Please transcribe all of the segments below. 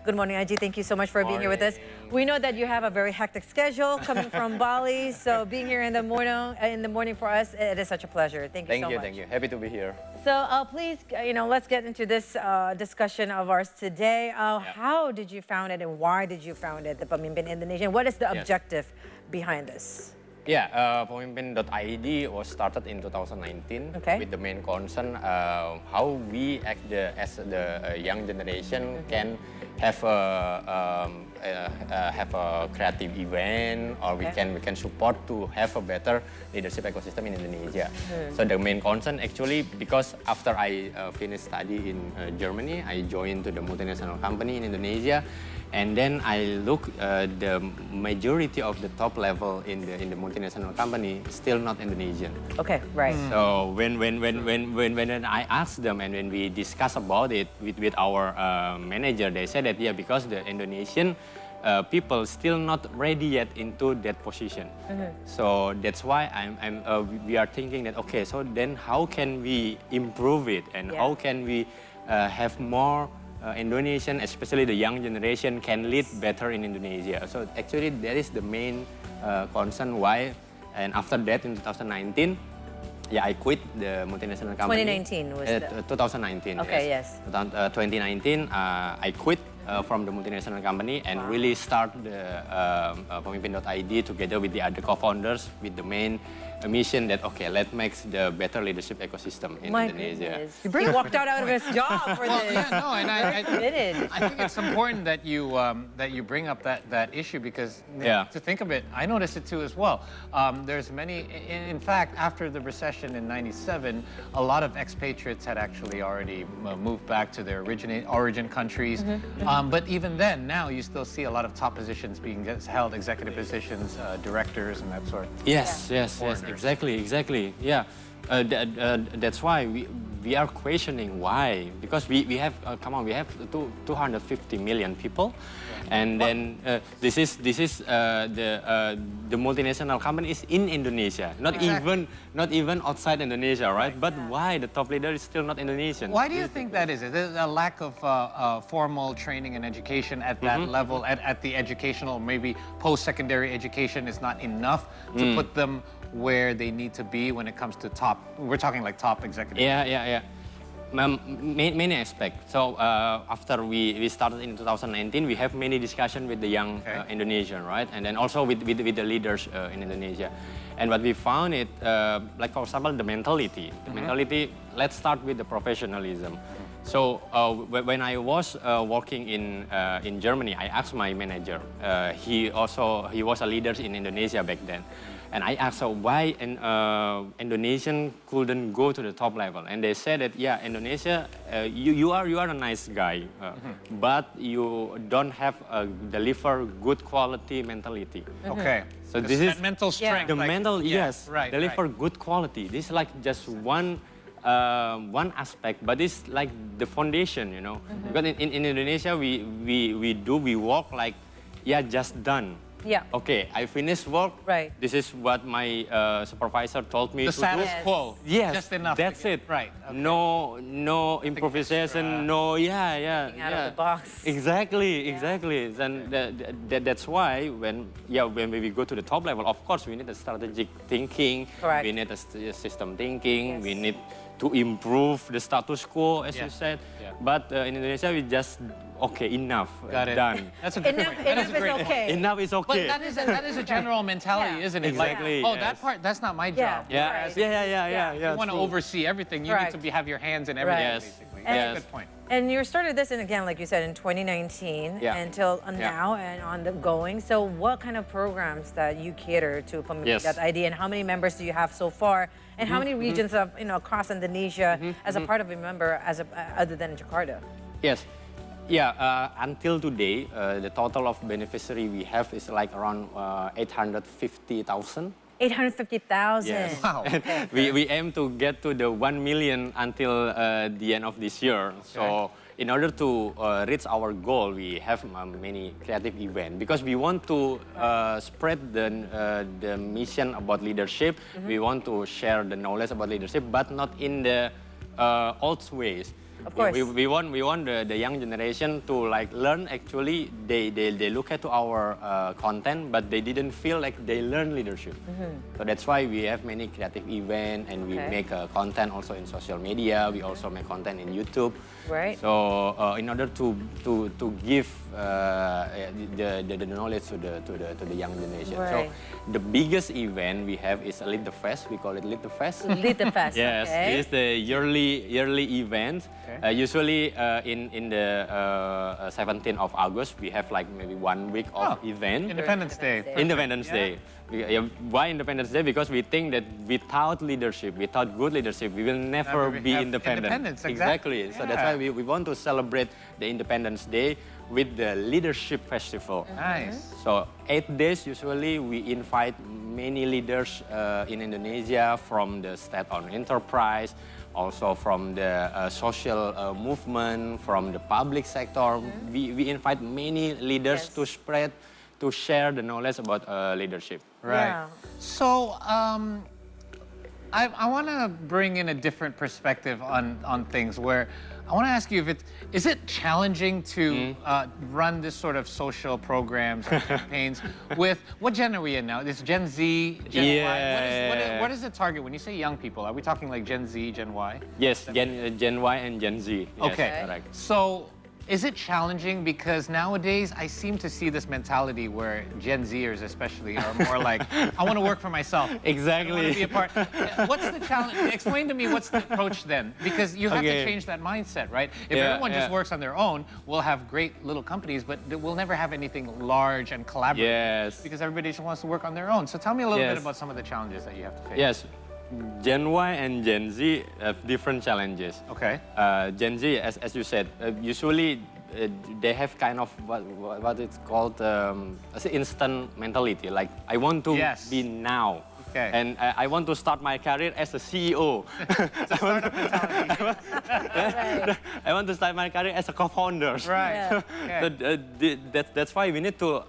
Good morning, Aji. Thank you so much for being here with us. We know that you have a very hectic schedule coming from Bali, so being here in the morning for us, it is such a pleasure. Thank you so much. Thank you. Happy to be here. So please, let's get into this discussion of ours today. How did you found it and why did you found it, the Pemimpin Indonesia? What is the objective behind this? Yeah, Pemimpin.id was started in 2019 with the main concern how we as the young generation can have a creative event, or we can support to have a better leadership ecosystem in Indonesia. So the main concern actually, because after I finished study in Germany, I joined to the multinational company in Indonesia. And then I look the majority of the top level in the multinational company still not Indonesian. Okay, right. So when I asked them and when we discuss about it with our manager, they said that because the Indonesian people still not ready yet into that position. So that's why we are thinking that so then how can we improve it, and how can we have more Indonesian, especially the young generation, can lead better in Indonesia. So actually that is the main concern why. And after that in 2019, I quit the multinational company. 2019 was 2019. Okay, yes. 2019, I quit from the multinational company and really start the Pemimpin.id together with the other co-founders with the main mission that let's make the better leadership ecosystem in Indonesia. He walked out of his job for this. Yeah, no, and I think it's important that you bring up that issue, because to think of it, I noticed it too as well. There's many, in fact, after the recession in '97, a lot of expatriates had actually already moved back to their origin countries. But even then, now you still see a lot of top positions being held, executive positions, directors, and that sort. Yes, exactly. Yeah, that's why we are questioning why, because we have we have 250 million people, and then this is the multinational company is in Indonesia, not even outside Indonesia, right? But why the top leader is still not Indonesian? Why do you think that is? Is there a lack of formal training and education at that level, at the educational, maybe post-secondary education is not enough to put them where they need to be when it comes to we're talking like top executives? Yeah. Many aspects. So after we started in 2019, we have many discussions with the young Indonesian, right? And then also with the leaders in Indonesia. And what we found it, like for example, the mentality. Let's start with the professionalism. So when I was working in Germany, I asked my manager. He was a leader in Indonesia back then. And I asked her why Indonesian couldn't go to the top level. And they said that, Indonesia, you are a nice guy, but you don't have deliver good quality mentality. Okay. So this is mental strength. The mental, right, deliver good quality. This is like just one aspect, but it's like the foundation, Because in Indonesia, we work like, just done. Yeah. Okay, I finished work. Right. This is what my supervisor told me the to status do. quo. Yes. Just enough. That's it. Right. Okay. No improvisation. No. Thinking out of the box. Exactly. And that's why when we go to the top level, of course we need a strategic thinking. Correct. We need a system thinking. We need to improve the status quo, as you said. Yeah. But in Indonesia, we just enough. Got it. Done. That's a good point. Enough is okay. Enough is okay. But that is a general mentality, isn't it? Exactly. Like, that part, that's not my job. Yeah. You want to oversee everything. You need to have your hands in everything, basically. That's a good point. And you started this, and again, like you said, in 2019 until now and on the going. So what kind of programs that you cater to Pemimpin.id, and how many members do you have so far? And how many regions of across Indonesia as a part of a member other than Jakarta? Yes. Until today, the total of beneficiary we have is like around 850,000. 850,000. Yes. Wow. Okay. we aim to get to the 1 million until the end of this year. So in order to reach our goal, we have many creative events, because we want to spread the mission about leadership. We want to share the knowledge about leadership, but not in the old ways. Of course. We want the young generation to like learn. Actually, they look at our content, but they didn't feel like they learn leadership. So that's why we have many creative events, and we make content also in social media. We also make content in YouTube. Right. So in order to give the knowledge to the young generation. Right. So the biggest event we have is a Lead the Fest. We call it Lead the Fest. Lead the Fest. Yes, okay. it's the yearly event. Usually in the 17th of August, we have like maybe 1 week of event. Independence Day. Independence Day. Why Independence Day? Because we think that without leadership, without good leadership, we will never be independent. Independence, exactly. So that's why we want to celebrate the Independence Day with the Leadership Festival. Nice. So 8 days, usually we invite many leaders in Indonesia from the state-owned enterprise, also from the social movement, from the public sector. We invite many leaders to share the knowledge about leadership. Right. Yeah. So I want to bring in a different perspective on things where I want to ask you if is it challenging to run this sort of social programs and campaigns with, what gen are we in now? This Gen Z, Gen Y? What is the target? When you say young people, are we talking like Gen Z, Gen Y? Yes, Gen Y and Gen Z. Yes, okay. correct. So is it challenging? Because nowadays I seem to see this mentality where Gen Zers especially are more like, I want to work for myself. Exactly. I want to be a part. What's the challenge? Explain to me what's the approach then? Because you have to change that mindset, right? If everyone just works on their own, we'll have great little companies, but we'll never have anything large and collaborative. Yes. Because everybody just wants to work on their own. So tell me a little bit about some of the challenges that you have to face. Yes. Gen Y and Gen Z have different challenges. Okay. Gen Z, as you said, usually they have kind of what it's called as an instant mentality. Like, I want to be now. Okay. And I want to start my career as a CEO. I want to start my career as a co-founder. Right. So that's why we need to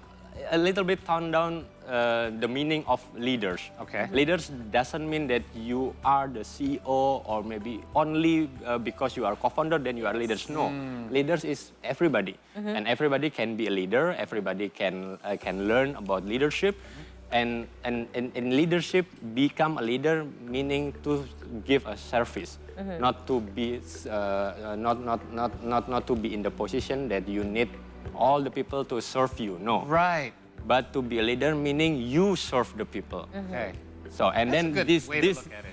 a little bit tone down the meaning of leaders. Okay. Leaders doesn't mean that you are the CEO or maybe only because you are co-founder then you are leaders. No, leaders is everybody, and everybody can be a leader. Everybody can learn about leadership, and leadership become a leader meaning to give a service, not to be not to be in the position that you need all the people to serve you. No. Right. But to be a leader meaning you serve the people. Okay. So and That's then a good this way to look at it.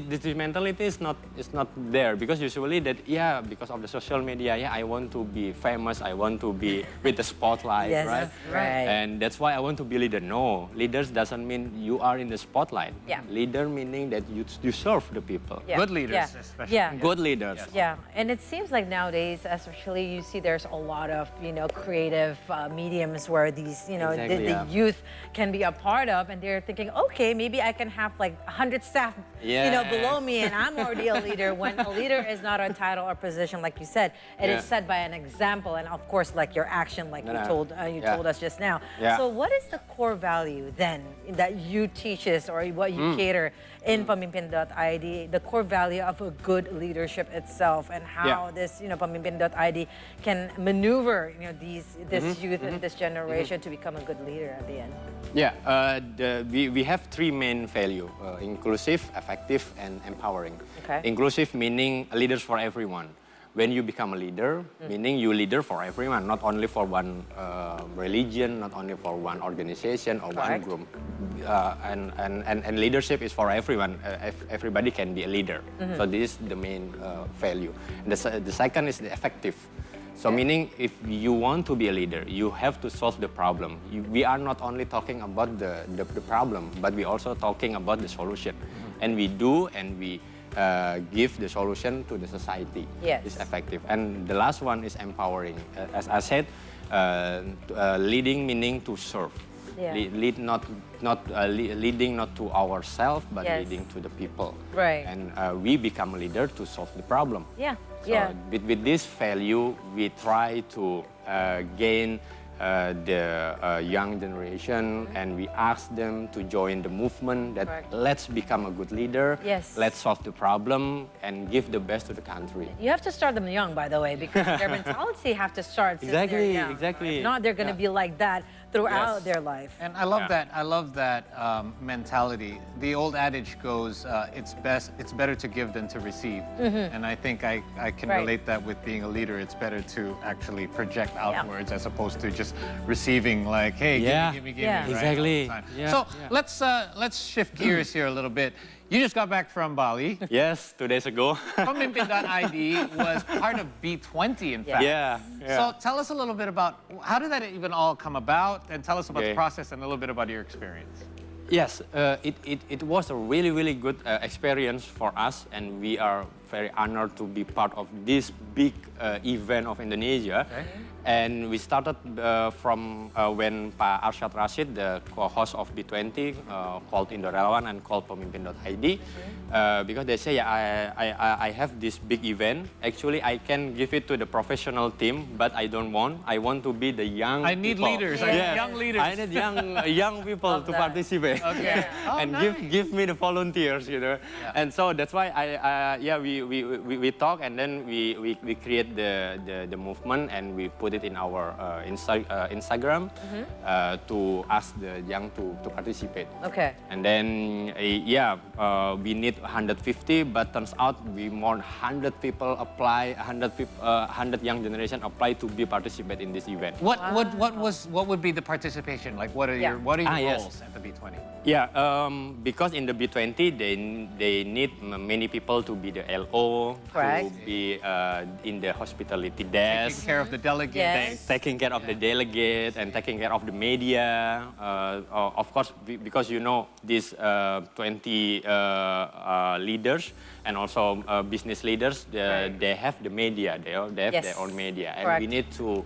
this mentality is not there, because usually that because of the social media, I want to be famous, I want to be with the spotlight, right? And that's why I want to be leader. No, leaders doesn't mean you are in the spotlight. Leader meaning that you serve the people. Good leaders, especially. Good leaders. And it seems like nowadays, especially, you see there's a lot of creative mediums where these the youth can be a part of, and they're thinking, okay, maybe I can have like 100 staff below me, and I'm already a leader. When a leader is not a title or position, like you said, it is set by an example, and of course, like your action, like you told us just now. So, what is the core value then that you teach us, or what you cater in Pamimpin.id? The core value of a good leadership itself, and how this Pamimpin.id can maneuver this youth and this generation to become a good leader at the end. We have three main value: inclusive, effective, and empowering. Inclusive meaning leaders for everyone. When you become a leader, meaning you leader for everyone, not only for one religion, not only for one organization or one group. And leadership is for everyone. Everybody can be a leader. So this is the main value. And the second is the effective. So meaning, if you want to be a leader, you have to solve the problem. We are not only talking about the problem, but we also talking about the solution. And we do, and we give the solution to the society. It's effective. And the last one is empowering. As I said, leading meaning to serve. Lead leading not to ourselves, but leading to the people. And we become a leader to solve the problem. So with this value, we try to gain the young generation, and we ask them to join the movement that let's become a good leader, let's solve the problem, and give the best to the country. You have to start them young, by the way, because their mentality have to start since they're young. Exactly. If not, they're going to be like that throughout their life. And I love that. I love that mentality. The old adage goes, it's better to give than to receive. And I think I can relate that with being a leader. It's better to actually project outwards as opposed to just receiving like, hey, give me, right? Exactly. So let's shift gears here a little bit. You just got back from Bali. Yes, 2 days ago. Pemimpin.id was part of B20, in fact. Yeah. So tell us a little bit about how did that even all come about, and tell us about the process and a little bit about your experience. Yes, it was a really, really good experience for us, and we are very honored to be part of this big event of Indonesia. And we started from when Pak Arsyad Rashid, the co-host of B20, called Indo Relawan and called Pemimpin.id, because they say, I have this big event. Actually, I can give it to the professional team, but I don't want. I want to be the young people. I need leaders. I need young leaders. I need young people to participate. Okay. And give me the volunteers, you know. And so that's why we talk, and then we create the movement, and we put it in our Instagram to ask the young to participate. Okay. And then we need 150, but turns out we more than 100 people apply, 100 young generation apply to be participate in this event. What would be the participation? Like what are your goals at the B20? Yeah, because in the B20 they need many people to be the LO, to be in the hospitality desk, taking care of the delegates, taking care of the delegate, and taking care of the media. Of course, because you know these 20 leaders and also business leaders, they have the media, they have their own media, and we need to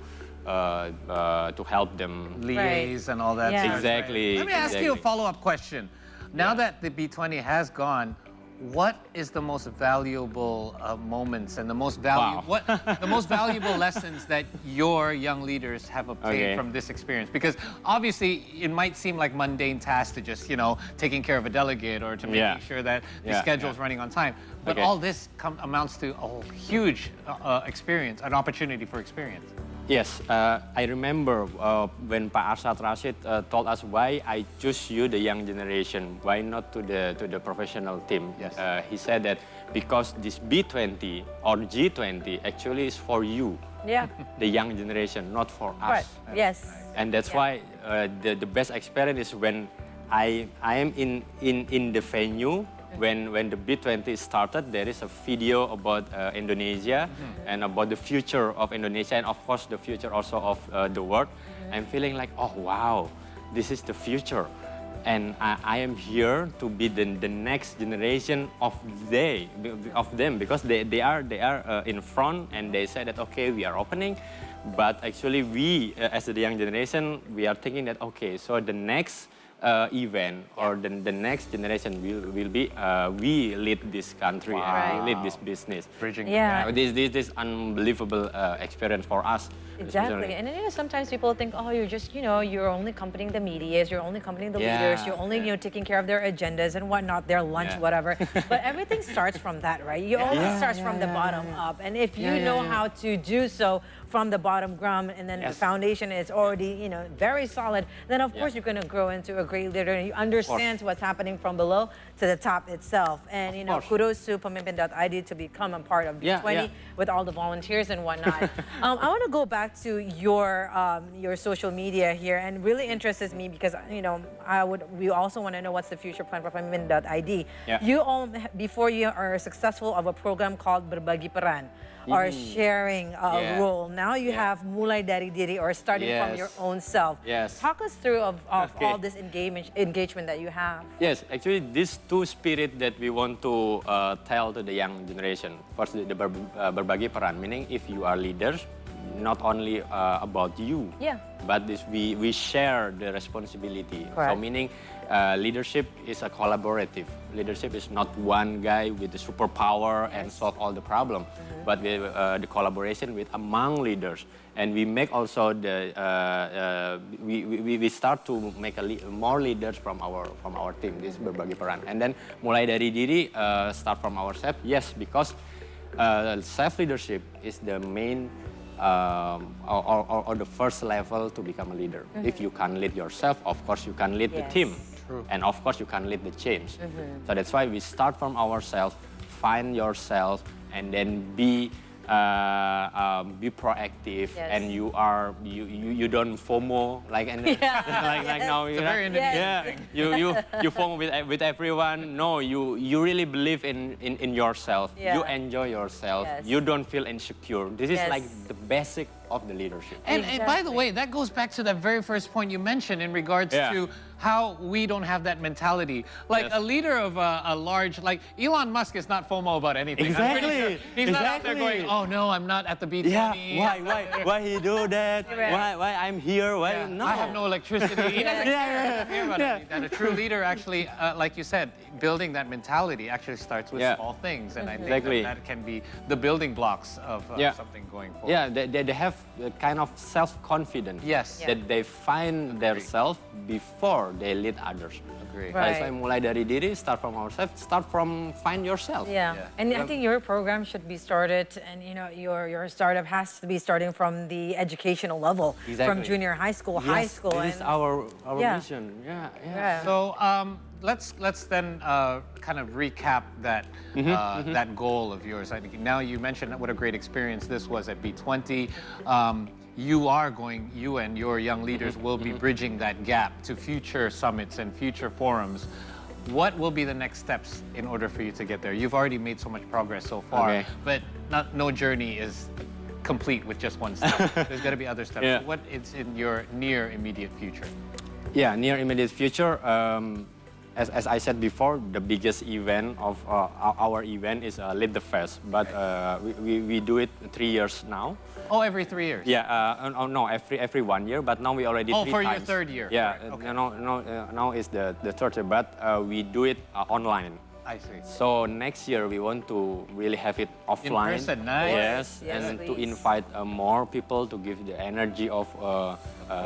help them liaise and all that. Exactly. Let me ask you a follow-up question. Now that the B20 has gone, what is the most valuable moments and the most valuable lessons that your young leaders have obtained from this experience? Because obviously it might seem like mundane tasks to just, taking care of a delegate or to making sure that the schedule is running on time. But all this amounts to a huge experience, an opportunity for experience. Yes, I remember when Pak Arsyad Rashid told us why I choose you, the young generation, why not to the professional team. Yes. He said that because this B20 or G20 actually is for you, the young generation, not for us. Yes. And that's why the best experience is when I am in the venue. When the B20 started, there is a video about Indonesia and about the future of Indonesia, and of course the future also of the world. I'm feeling like, oh wow, this is the future, and I am here to be the next generation of them, because they are in front, and they said that okay, we are opening, but actually we as the young generation, we are thinking that okay, so the next event or the next generation will be we lead this country and we lead this business. Bridging this unbelievable experience for us. Exactly. And sometimes people think, oh, you're just, you're only accompanying the medias, you're only accompanying the leaders, you're only, taking care of their agendas and whatnot, their lunch, whatever. But everything starts from that, right? You always starts from the bottom up. And if you know how to do so from the bottom ground, and then the foundation is already, very solid, then of course you're going to grow into a great leader, and you understand what's happening from below to the top itself. And, kudos to Pemimpin.id to become a part of B20 with all the volunteers and whatnot. I want to go back to your social media here, and really interests me because, we also want to know what's the future plan for Pemimpin.id. You all, before you are successful of a program called Berbagi Peran, are sharing a role. Now you have mulai dari diri, or starting from your own self. Talk us through of all this engagement that you have. Yes, actually these two spirit that we want to tell to the young generation. First, the berbagi peran, meaning if you are leaders, not only about you, but we share the responsibility. Correct. So meaning leadership is a collaborative. Leadership is not one guy with the superpower and solve all the problem, but the collaboration with among leaders. And we make also we start to make more leaders from our team. This berbagi peran. And then mulai dari diri, start from ourselves. Yes, because self leadership is the main or the first level to become a leader. If you can lead yourself, of course you can lead the team. True. And of course you can lead the change. So that's why we start from ourselves, find yourself, and then be proactive, and you don't FOMO like like now. You FOMO with everyone. No, you really believe in yourself. You enjoy yourself. You don't feel insecure. This is like the basic of the leadership. And by the way, that goes back to that very first point you mentioned in regards to how we don't have that mentality. Like a leader of a large, like Elon Musk is not FOMO about anything. Exactly. Sure he's not out there going, oh no, I'm not at the beach. Why he do that? Why I'm here? Why no? I have no electricity. He doesn't care about anything. And a true leader actually, like you said, building that mentality actually starts with small things. And I think that can be the building blocks of something going forward. Yeah, they have a kind of self-confidence. Yes. That they find themselves before they lead others. Agree. Right. So mulai dari diri, start from ourselves, start from find yourself. And I think your program should be started, and your startup has to be starting from the educational level, from junior high school, high school. This is our mission. So let's then kind of recap that that goal of yours. I think now you mentioned what a great experience this was at B20. You and your young leaders will be bridging that gap to future summits and future forums. What will be the next steps in order for you to get there? You've already made so much progress so far, but no journey is complete with just one step. There's got to be other steps. So what is in your near immediate future? Yeah, near immediate future. As I said before, the biggest event of our event is Lead the Fest, but we do it 3 years now. Oh, every 3 years? Yeah, no, every 1 year, but now we already 3 times. Oh, for your third year? Yeah, okay. now is the third year, but we do it online. I see. So next year we want to really have it offline. In person, nice. Yes, and to invite more people to give the energy of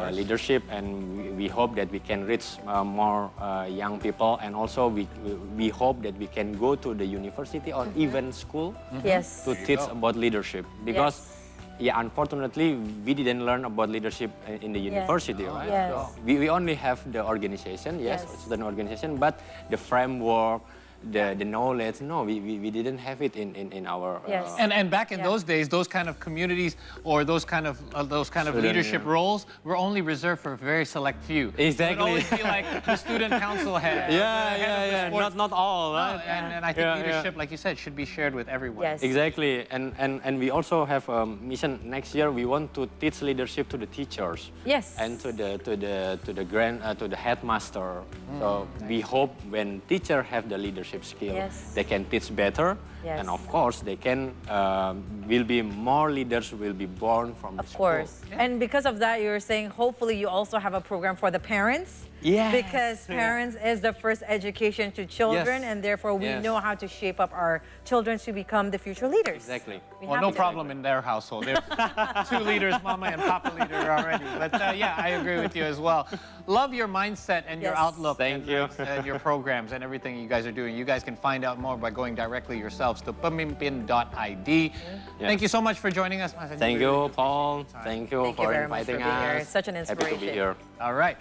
leadership, and we hope that we can reach more young people, and also we hope that we can go to the university or even school to teach about leadership, because unfortunately, we didn't learn about leadership in the university, right? So we only have the organization, student organization, but the framework, the knowledge, no, we didn't have it in our. And back in those days, those kind of communities or those kind of leadership roles were only reserved for a very select few. Exactly. It would always be like the student council head. Not all. Right? And I think leadership, like you said, should be shared with everyone. Yes. Exactly. And we also have a mission next year. We want to teach leadership to the teachers. Yes. And to the headmaster. So we hope when teachers have the leadership skill, they can teach better, and of course they can will be more leaders will be born from the school. Of course. And because of that, you're saying hopefully you also have a program for the parents. Yes. Because parents is the first education to children, and therefore we know how to shape up our children to become the future leaders. Exactly. Well, no problem in their household. There's 2 leaders, mama and papa leader already. But yeah, I agree with you as well. Love your mindset and your outlook. Thank you. And your programs and everything you guys are doing. You guys can find out more by going directly yourselves to pemimpin.id. Thank you so much for joining us. Thank you, Paul. Thank you for very much inviting for being us. here. Such an inspiration. Happy to be here. All right.